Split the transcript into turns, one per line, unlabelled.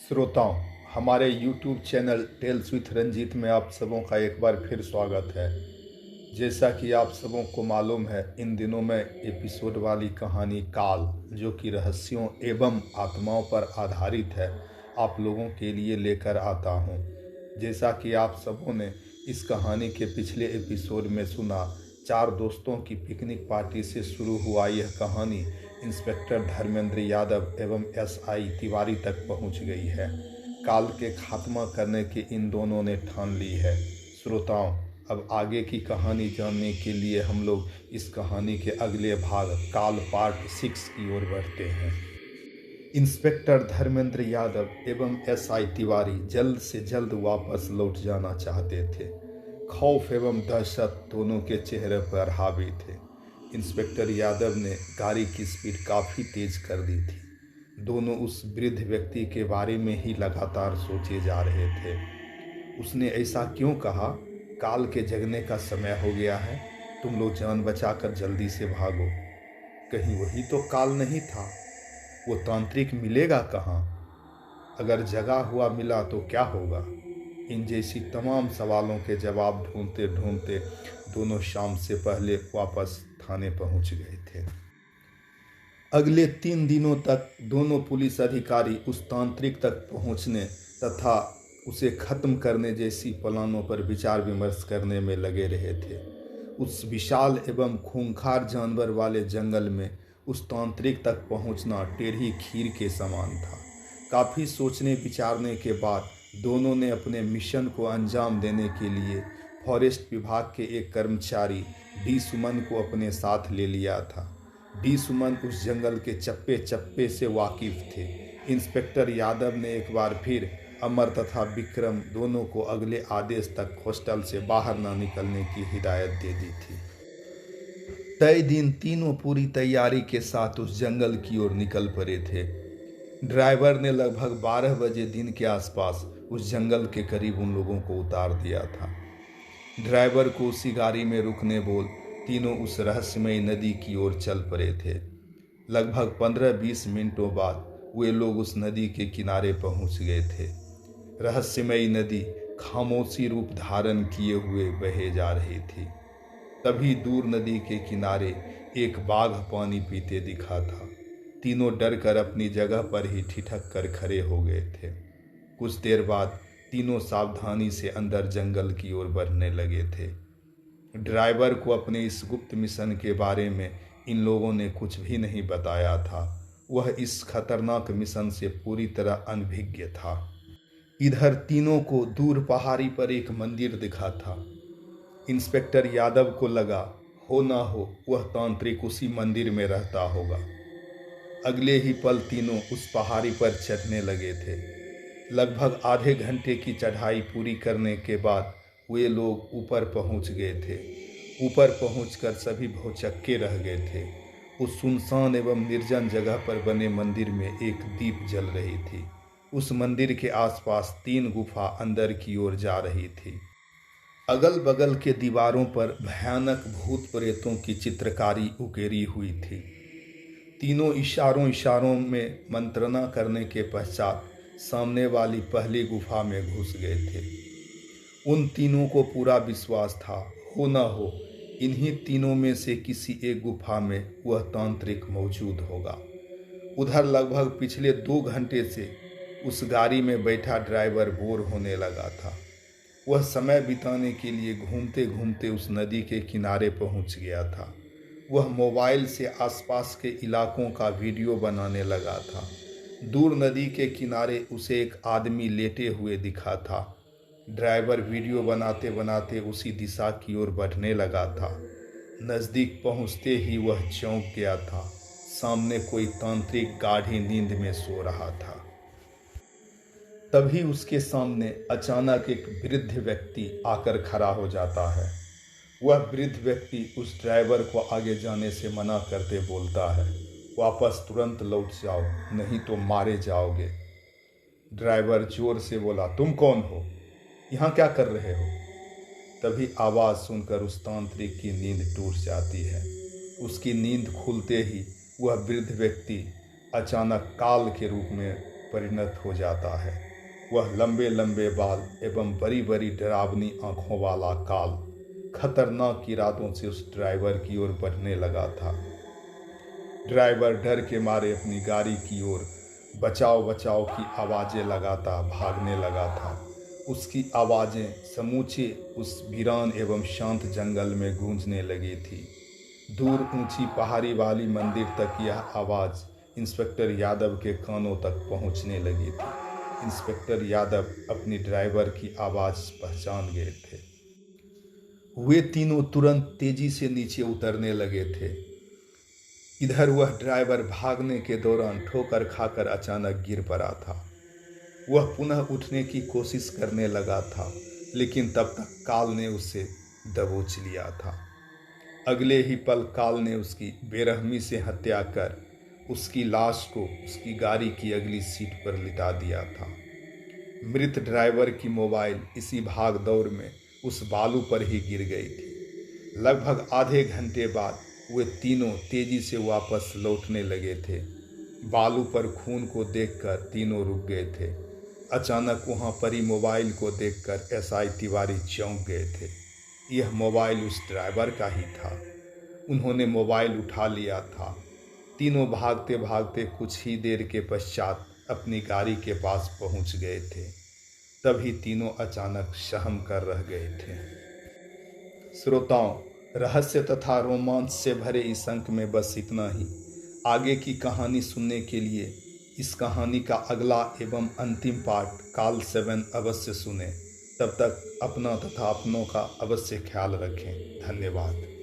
श्रोताओं, हमारे YouTube channel tales with Ranjeet में आप सबों का एक बार फिर स्वागत है। जैसा कि आप सबों को मालूम है, इन दिनों में एपिसोड वाली कहानी काल, जो कि रहस्यों एवं आत्माओं पर आधारित है, आप लोगों के लिए लेकर आता हूँ। जैसा कि आप सबों ने इस कहानी के पिछले एपिसोड में सुना, चार दोस्तों की पिकनिक पार्टी से शुरू हुआ यह कहानी इंस्पेक्टर धर्मेंद्र यादव एवं एसआई तिवारी तक पहुंच गई है। काल के खात्मा करने की इन दोनों ने ठान ली है। श्रोताओं, अब आगे की कहानी जानने के लिए हम लोग इस कहानी के अगले भाग काल पार्ट 6 की ओर बढ़ते हैं। इंस्पेक्टर धर्मेंद्र यादव एवं एसआई तिवारी जल्द से जल्द वापस लौट जाना चाहते थे। खौफ एवं दहशत दोनों के चेहरे पर हावी थे। इंस्पेक्टर यादव ने गाड़ी की स्पीड काफ़ी तेज कर दी थी। दोनों उस वृद्ध व्यक्ति के बारे में ही लगातार सोचे जा रहे थे। उसने ऐसा क्यों कहा? काल के जगने का समय हो गया है, तुम लोग जान बचाकर जल्दी से भागो। कहीं वही तो काल नहीं था? वो तांत्रिक मिलेगा कहाँ? अगर जगा हुआ मिला तो क्या होगा? इन जैसी तमाम सवालों के जवाब ढूंढते ढूंढते दोनों शाम से पहले वापस थाने पहुंच गए थे। अगले 3 दिनों तक दोनों पुलिस अधिकारी उस तांत्रिक तक पहुंचने तथा उसे खत्म करने जैसी प्लानों पर विचार विमर्श करने में लगे रहे थे। उस विशाल एवं खूंखार जानवर वाले जंगल में उस तांत्रिक तक पहुंचना टेढ़ी खीर के समान था। काफ़ी सोचने विचारने के बाद दोनों ने अपने मिशन को अंजाम देने के लिए फॉरेस्ट विभाग के एक कर्मचारी डी सुमन को अपने साथ ले लिया था। डी सुमन उस जंगल के चप्पे चप्पे से वाकिफ थे। इंस्पेक्टर यादव ने एक बार फिर अमर तथा विक्रम दोनों को अगले आदेश तक हॉस्टल से बाहर न निकलने की हिदायत दे दी थी। तय दिन तीनों पूरी तैयारी के साथ उस जंगल की ओर निकल पड़े थे। ड्राइवर ने लगभग 12 बजे दिन के आसपास उस जंगल के करीब उन लोगों को उतार दिया था। ड्राइवर को उसी गाड़ी में रुकने बोल तीनों उस रहस्यमयी नदी की ओर चल पड़े थे। लगभग 15-20 मिनटों बाद वे लोग उस नदी के किनारे पहुंच गए थे। रहस्यमयी नदी खामोशी रूप धारण किए हुए बहे जा रही थी। तभी दूर नदी के किनारे एक बाघ पानी पीते दिखा था। तीनों डर कर अपनी जगह पर ही ठिठक कर खड़े हो गए थे। कुछ देर बाद तीनों सावधानी से अंदर जंगल की ओर बढ़ने लगे थे। ड्राइवर को अपने इस गुप्त मिशन के बारे में इन लोगों ने कुछ भी नहीं बताया था। वह इस खतरनाक मिशन से पूरी तरह अनभिज्ञ था। इधर तीनों को दूर पहाड़ी पर एक मंदिर दिखा था। इंस्पेक्टर यादव को लगा, हो ना हो वह तांत्रिक उसी मंदिर में रहता होगा। अगले ही पल तीनों उस पहाड़ी पर चढ़ने लगे थे। लगभग आधे घंटे की चढ़ाई पूरी करने के बाद वे लोग ऊपर पहुंच गए थे। ऊपर पहुंचकर सभी भौचक्के रह गए थे। उस सुनसान एवं निर्जन जगह पर बने मंदिर में एक दीप जल रही थी। उस मंदिर के आसपास 3 गुफा अंदर की ओर जा रही थी। अगल बगल के दीवारों पर भयानक भूत प्रेतों की चित्रकारी उकेरी हुई थी। तीनों इशारों इशारों में मंत्रणा करने के पश्चात सामने वाली पहली गुफा में घुस गए थे। उन तीनों को पूरा विश्वास था, हो ना हो इन्हीं तीनों में से किसी एक गुफा में वह तांत्रिक मौजूद होगा। उधर लगभग पिछले 2 घंटे से उस गाड़ी में बैठा ड्राइवर बोर होने लगा था। वह समय बिताने के लिए घूमते घूमते उस नदी के किनारे पहुंच गया था। वह मोबाइल से आसपास के इलाकों का वीडियो बनाने लगा था। दूर नदी के किनारे उसे एक आदमी लेटे हुए दिखा था। ड्राइवर वीडियो बनाते बनाते उसी दिशा की ओर बढ़ने लगा था। नज़दीक पहुंचते ही वह चौंक गया था। सामने कोई तांत्रिक गाढ़ी नींद में सो रहा था। तभी उसके सामने अचानक एक वृद्ध व्यक्ति आकर खड़ा हो जाता है। वह वृद्ध व्यक्ति उस ड्राइवर को आगे जाने से मना करते बोलता है, वापस तुरंत लौट जाओ, नहीं तो मारे जाओगे। ड्राइवर जोर से बोला, तुम कौन हो? यहाँ क्या कर रहे हो? तभी आवाज़ सुनकर उस तांत्रिक की नींद टूट जाती है। उसकी नींद खुलते ही वह वृद्ध व्यक्ति अचानक काल के रूप में परिणत हो जाता है। वह लंबे लंबे बाल एवं बड़ी बड़ी डरावनी आंखों वाला काल खतरनाक इरादों से उस ड्राइवर की ओर बढ़ने लगा था। ड्राइवर डर के मारे अपनी गाड़ी की ओर बचाओ बचाओ की आवाज़ें लगाता भागने लगा था। उसकी आवाज़ें समूचे उस वीरान एवं शांत जंगल में गूंजने लगी थी। दूर ऊंची पहाड़ी वाली मंदिर तक यह आवाज़ इंस्पेक्टर यादव के कानों तक पहुंचने लगी थी। इंस्पेक्टर यादव अपनी ड्राइवर की आवाज़ पहचान गए थे। वे तीनों तुरंत तेजी से नीचे उतरने लगे थे। इधर वह ड्राइवर भागने के दौरान ठोकर खाकर अचानक गिर पड़ा था। वह पुनः उठने की कोशिश करने लगा था, लेकिन तब तक काल ने उसे दबोच लिया था। अगले ही पल काल ने उसकी बेरहमी से हत्या कर उसकी लाश को उसकी गाड़ी की अगली सीट पर लिटा दिया था। मृत ड्राइवर की मोबाइल इसी भाग दौड़ में उस बालू पर ही गिर गई थी। लगभग आधे घंटे बाद वे तीनों तेजी से वापस लौटने लगे थे। बालू पर खून को देखकर तीनों रुक गए थे। अचानक वहां पड़ी मोबाइल को देखकर एसआई तिवारी चौंक गए थे। यह मोबाइल उस ड्राइवर का ही था। उन्होंने मोबाइल उठा लिया था। तीनों भागते भागते कुछ ही देर के पश्चात अपनी गाड़ी के पास पहुंच गए थे। तभी तीनों अचानक सहम कर रह गए थे। श्रोताओं, रहस्य तथा रोमांच से भरे इस अंक में बस इतना ही। आगे की कहानी सुनने के लिए इस कहानी का अगला एवं अंतिम पार्ट काल 7 अवश्य सुनें। तब तक अपना तथा अपनों का अवश्य ख्याल रखें। धन्यवाद।